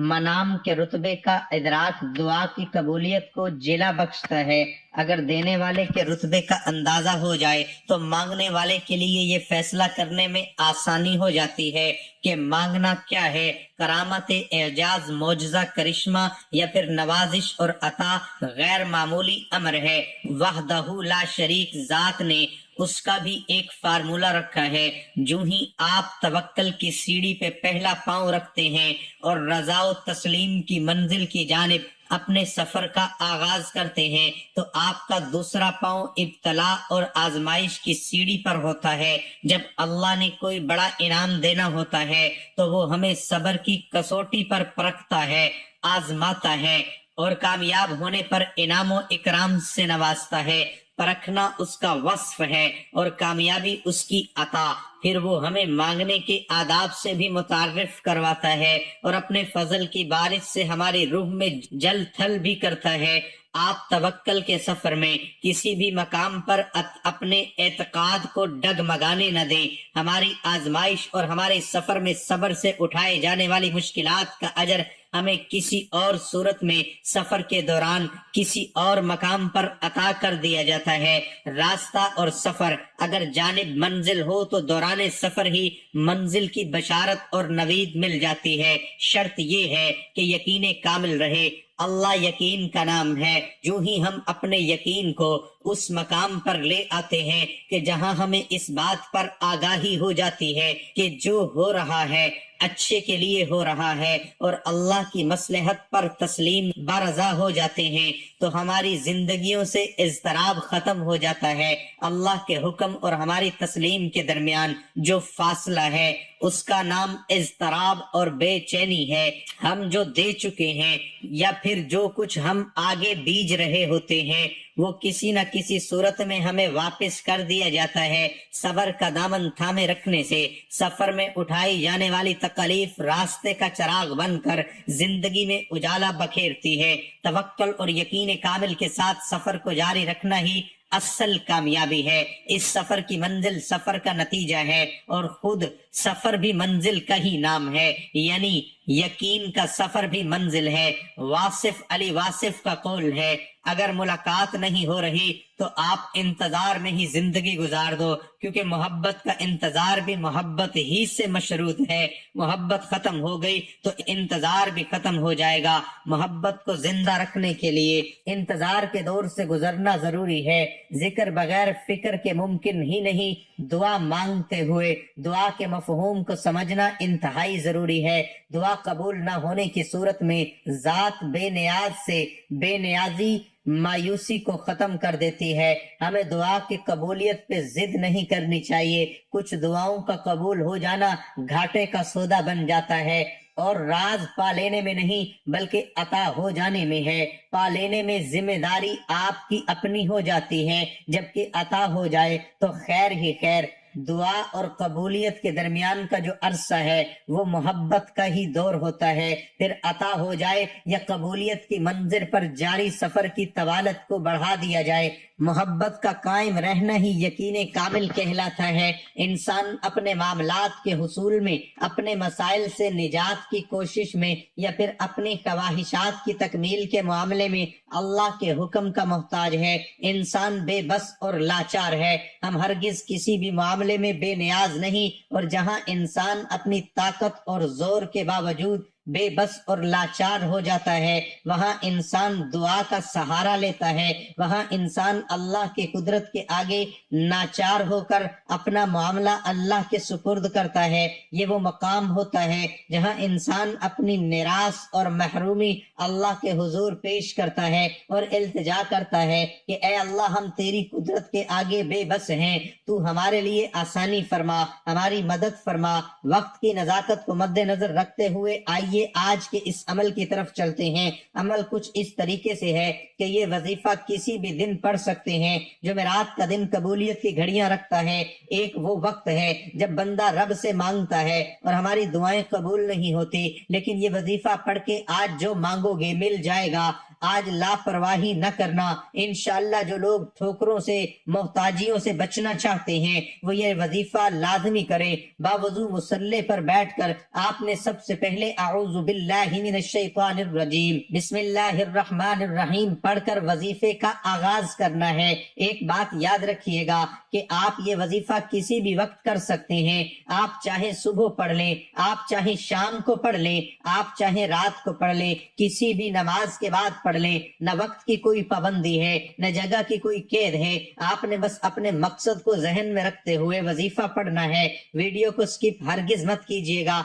منام کے رتبے کا ادراک دعا کی قبولیت کو جلا بخشتا ہے۔ اگر دینے والے کے رتبے کا اندازہ ہو جائے تو مانگنے والے کے لیے یہ فیصلہ کرنے میں آسانی ہو جاتی ہے کہ مانگنا کیا ہے، کرامت، اعجاز، معجزہ، کرشمہ یا پھر نوازش اور عطا غیر معمولی امر ہے۔ وحدہ لا شریک ذات نے اس کا بھی ایک فارمولہ رکھا ہے۔ جو ہی آپ توکل کی سیڑھی پہ پہلا پاؤں رکھتے ہیں اور رضا و تسلیم کی منزل کی جانب اپنے سفر کا آغاز کرتے ہیں تو آپ کا دوسرا پاؤں ابتلا اور آزمائش کی سیڑھی پر ہوتا ہے۔ جب اللہ نے کوئی بڑا انعام دینا ہوتا ہے تو وہ ہمیں صبر کی کسوٹی پر پرکھتا ہے، آزماتا ہے اور کامیاب ہونے پر انعام و اکرام سے نوازتا ہے۔ پرکھنا اس کا وصف ہے اور کامیابی اس کی عطا۔ پھر وہ ہمیں مانگنے کے آداب سے بھی متعارف کرواتا ہے اور اپنے فضل کی بارش سے ہماری روح میں جل تھل بھی کرتا ہے۔ آپ توکل کے سفر میں کسی بھی مقام پر اپنے اعتقاد کو ڈگمگانے نہ دیں۔ ہماری آزمائش اور ہمارے سفر میں صبر سے اٹھائے جانے والی مشکلات کا اجر ہمیں کسی اور صورت میں سفر کے دوران کسی اور مقام پر عطا کر دیا جاتا ہے۔ راستہ اور سفر اگر جانب منزل ہو تو دوران سفر ہی منزل کی بشارت اور نوید مل جاتی ہے۔ شرط یہ ہے کہ یقین کامل رہے۔ اللہ یقین کا نام ہے۔ جو ہی ہم اپنے یقین کو اس مقام پر لے آتے ہیں کہ جہاں ہمیں اس بات پر آگاہی ہو جاتی ہے کہ جو ہو رہا ہے اچھے کے لیے ہو رہا ہے اور اللہ کی مصلحت پر تسلیم برضا ہو جاتے ہیں تو ہماری زندگیوں سے اضطراب ختم ہو جاتا ہے۔ اللہ کے حکم اور ہماری تسلیم کے درمیان جو فاصلہ ہے اس کا نام اضطراب اور بے چینی ہے۔ ہم جو دے چکے ہیں یا پھر جو کچھ ہم آگے بیج رہے ہوتے ہیں وہ کسی نہ کسی صورت میں ہمیں واپس کر دیا جاتا ہے۔ صبر کا دامن تھامے رکھنے سے سفر میں اٹھائی جانے والی تکلیف راستے کا چراغ بن کر زندگی میں اجالا بکھیرتی ہے۔ توکل اور یقین کامل کے ساتھ سفر کو جاری رکھنا ہی اصل کامیابی ہے۔ اس سفر کی منزل سفر کا نتیجہ ہے اور خود سفر بھی منزل کا ہی نام ہے، یعنی یقین کا سفر بھی منزل ہے۔ واصف علی واصف کا قول ہے، اگر ملاقات نہیں ہو رہی تو آپ انتظار میں ہی زندگی گزار دو، کیونکہ محبت کا انتظار بھی محبت ہی سے مشروط ہے۔ محبت ختم ہو گئی تو انتظار بھی ختم ہو جائے گا۔ محبت کو زندہ رکھنے کے لیے انتظار کے دور سے گزرنا ضروری ہے۔ ذکر بغیر فکر کے ممکن ہی نہیں۔ دعا مانگتے ہوئے دعا کے مفہوم کو سمجھنا انتہائی ضروری ہے۔ دعا قبول نہ ہونے کی صورت میں ذات بے نیاز سے بے نیازی مایوسی کو ختم کر دیتی ہے۔ ہمیں دعا کی قبولیت پہ ضد نہیں کرنی چاہیے۔ کچھ دعاؤں کا قبول ہو جانا گھاٹے کا سودا بن جاتا ہے اور راز پا لینے میں نہیں بلکہ عطا ہو جانے میں ہے۔ پا لینے میں ذمہ داری آپ کی اپنی ہو جاتی ہے، جبکہ عطا ہو جائے تو خیر ہی خیر۔ دعا اور قبولیت کے درمیان کا جو عرصہ ہے وہ محبت کا ہی دور ہوتا ہے۔ پھر عطا ہو جائے یا قبولیت کی منزل پر جاری سفر کی طوالت کو بڑھا دیا جائے، محبت کا قائم رہنا ہی یقین کامل کہلاتا ہے۔ انسان اپنے معاملات کے حصول میں، اپنے مسائل سے نجات کی کوشش میں یا پھر اپنی خواہشات کی تکمیل کے معاملے میں اللہ کے حکم کا محتاج ہے۔ انسان بے بس اور لاچار ہے۔ ہم ہرگز کسی بھی معاملے میں بے نیاز نہیں، اور جہاں انسان اپنی طاقت اور زور کے باوجود بے بس اور لاچار ہو جاتا ہے وہاں انسان دعا کا سہارا لیتا ہے۔ وہاں انسان اللہ کی قدرت کے آگے ناچار ہو کر اپنا معاملہ اللہ کے سپرد کرتا ہے۔ یہ وہ مقام ہوتا ہے جہاں انسان اپنی نیراس اور محرومی اللہ کے حضور پیش کرتا ہے اور التجا کرتا ہے کہ اے اللہ، ہم تیری قدرت کے آگے بے بس ہیں، تو ہمارے لیے آسانی فرما، ہماری مدد فرما۔ وقت کی نزاکت کو مد نظر رکھتے ہوئے آئیے آج کے اس عمل کی طرف چلتے ہیں۔ عمل کچھ اس طریقے سے ہے کہ یہ وظیفہ کسی بھی دن پڑھ سکتے ہیں۔ جمعرات کا دن قبولیت کی گھڑیاں رکھتا ہے۔ ایک وہ وقت ہے جب بندہ رب سے مانگتا ہے اور ہماری دعائیں قبول نہیں ہوتی، لیکن یہ وظیفہ پڑھ کے آج جو مانگو گے مل جائے گا۔ آج لاپرواہی نہ کرنا۔ انشاءاللہ جو لوگ ٹھوکروں سے محتاجیوں سے بچنا چاہتے ہیں وہ یہ وظیفہ لازمی کریں۔ باوضو مصلی پر بیٹھ کر آپ نے سب سے پہلے اعوذ باللہ من الشیطان الرجیم بسم اللہ الرحمن الرحیم پڑھ کر وظیفے کا آغاز کرنا ہے۔ ایک بات یاد رکھیے گا کہ آپ یہ وظیفہ کسی بھی وقت کر سکتے ہیں۔ آپ چاہے صبح پڑھ لیں، آپ چاہے شام کو پڑھ لیں، آپ چاہے رات کو پڑھ لیں، کسی بھی نماز کے بعد پڑھ لیں۔ نہ وقت کی کوئی پابندی ہے، نہ جگہ کی کوئی قید ہے۔ آپ نے بس اپنے مقصد کو ذہن میں رکھتے ہوئے وظیفہ پڑھنا ہے۔ ویڈیو کو سکپ ہرگز مت کیجیے گا۔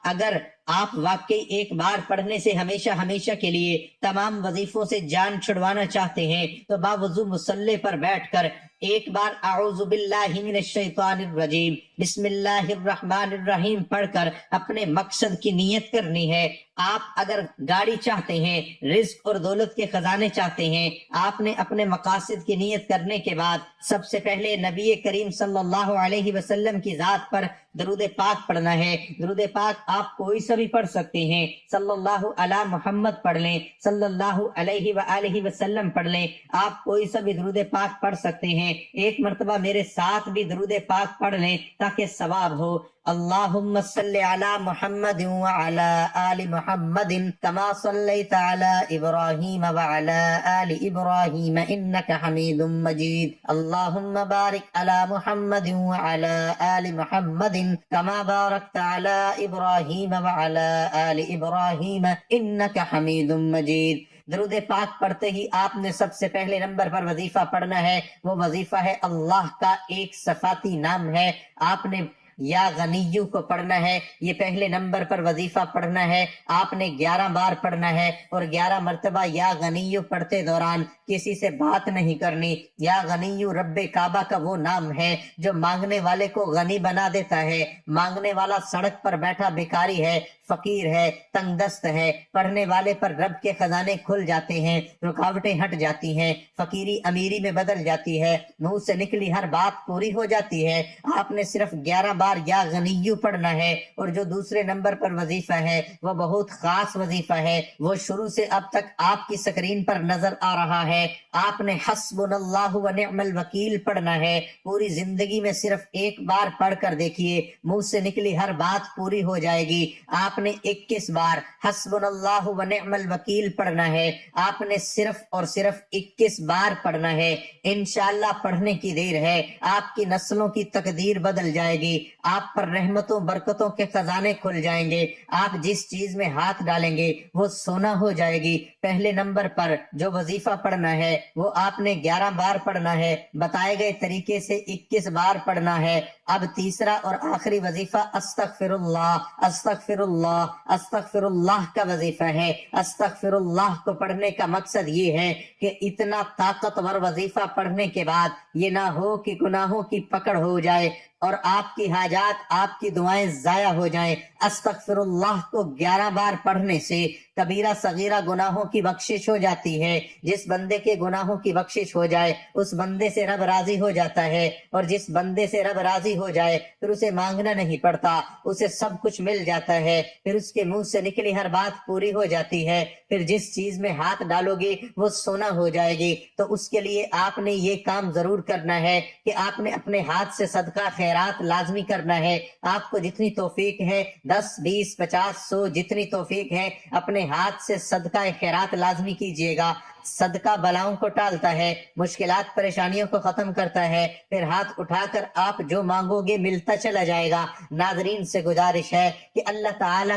اگر آپ واقعی ایک بار پڑھنے سے ہمیشہ کے لیے تمام وظیفوں سے جان چھڑوانا چاہتے ہیں تو باوضو مصلی پر بیٹھ کر ایک بار اعوذ باللہ من الشیطان الرجیم بسم اللہ الرحمن الرحیم پڑھ کر اپنے مقصد کی نیت کرنی ہے۔ آپ اگر گاڑی چاہتے ہیں، رزق اور دولت کے خزانے چاہتے ہیں، آپ نے اپنے مقاصد کی نیت کرنے کے بعد سب سے پہلے نبی کریم صلی اللہ علیہ وسلم کی ذات پر درود پاک پڑھنا ہے۔ درود پاک آپ کوئی سا بھی پڑھ سکتے ہیں۔ صلی اللہ علی محمد پڑھ لیں، صلی اللہ علیہ وآلہ وسلم پڑھ لیں، آپ کوئی سا بھی درود پاک پڑھ سکتے ہیں۔ ایک مرتبہ میرے ساتھ بھی درود پاک پڑھ لیں تاکہ ثواب ہو۔ اللہم صلی علی محمد وعلی آل محمد کما صلیت علی ابراہیم وعلی آل ابراہیم انک حمید مجید۔ اللہم بارک علی محمد وعلی آل محمد کما بارکت علی ابراہیم وعلی آل ابراہیم انک حمید مجید۔ درود پاک پڑھتے ہی آپ نے سب سے پہلے نمبر پر وظیفہ پڑھنا ہے۔ وہ وظیفہ ہے اللہ کا ایک صفاتی نام ہے۔ آپ نے یا غنیو کو پڑھنا ہے، یہ پہلے نمبر پر وظیفہ پڑھنا ہے۔ آپ نے 11 بار پڑھنا ہے اور 11 مرتبہ یا غنیو پڑھتے دوران کسی سے بات نہیں کرنی۔ یا غنیو رب کعبہ کا وہ نام ہے جو مانگنے والے کو غنی بنا دیتا ہے۔ مانگنے والا سڑک پر بیٹھا بھکاری ہے، فقیر ہے، تنگ دست ہے، پڑھنے والے پر رب کے خزانے کھل جاتے ہیں، رکاوٹیں ہٹ جاتی ہیں، فقیری امیری میں بدل جاتی ہے، منہ سے نکلی ہر بات پوری ہو جاتی ہے۔ آپ نے صرف 11 بار یا غنیو پڑھنا ہے۔ اور جو دوسرے نمبر پر وظیفہ ہے وہ بہت خاص وظیفہ ہے، وہ شروع سے اب تک آپ کی سکرین پر نظر آ رہا ہے۔ آپ نے حسبنا اللہ و نعم الوکیل پڑھنا ہے۔ پوری زندگی میں صرف ایک بار پڑھ کر دیکھیے، منہ سے نکلی ہر بات پوری ہو جائے گی۔ آپ نے 21 بار حسبنا اللہ و نعم الوکیل پڑھنا ہے۔ آپ نے صرف اور صرف 21 بار پڑھنا ہے۔ انشاءاللہ پڑھنے کی دیر ہے، آپ کی نسلوں کی تقدیر بدل جائے گی۔ آپ پر رحمتوں برکتوں کے خزانے کھل جائیں گے۔ آپ جس چیز میں ہاتھ ڈالیں گے وہ سونا ہو جائے گی۔ پہلے نمبر پر جو وظیفہ پڑھنا ہے وہ آپ نے 11 بار پڑھنا ہے، بتائے گئے طریقے سے 21 بار پڑھنا ہے۔ اب تیسرا اور آخری وظیفہ استغفر اللہ، استغفر اللہ، استغفر اللہ کا وظیفہ ہے۔ استغفر اللہ کو پڑھنے کا مقصد یہ ہے کہ اتنا طاقتور وظیفہ پڑھنے کے بعد یہ نہ ہو کہ گناہوں کی پکڑ ہو جائے اور آپ کی حاجات، آپ کی دعائیں ضائع ہو جائیں۔ استغفر اللہ کو 11 بار پڑھنے سے کبیرہ صغیرہ گناہوں کی بخشش ہو جاتی ہے۔ جس بندے کے گناہوں کی بخشش ہو جائے اس بندے سے رب راضی ہو جاتا ہے، اور جس بندے سے رب راضی ہو جائے پھر اسے مانگنا نہیں پڑتا، اسے سب کچھ مل جاتا ہے، پھر اس کے منہ سے نکلی ہر بات پوری ہو جاتی ہے، پھر جس چیز میں ہاتھ ڈالو گی وہ سونا ہو جائے گی۔ تو اس کے لیے آپ نے یہ کام ضرور کرنا ہے کہ آپ نے اپنے ہاتھ سے صدقہ خیرات لازمی کرنا ہے۔ آپ کو جتنی توفیق ہے 10 20 50 100 جتنی توفیق ہے اپنے ہاتھ سے صدقہ خیرات لازمی کیجئے گا۔ صدقہ بلاؤں کو ٹالتا ہے، مشکلات پریشانیوں کو ختم کرتا ہے، پھر ہاتھ اٹھا کر آپ جو مانگو گے ملتا چلا جائے گا۔ ناظرین سے گزارش ہے کہ اللہ تعالی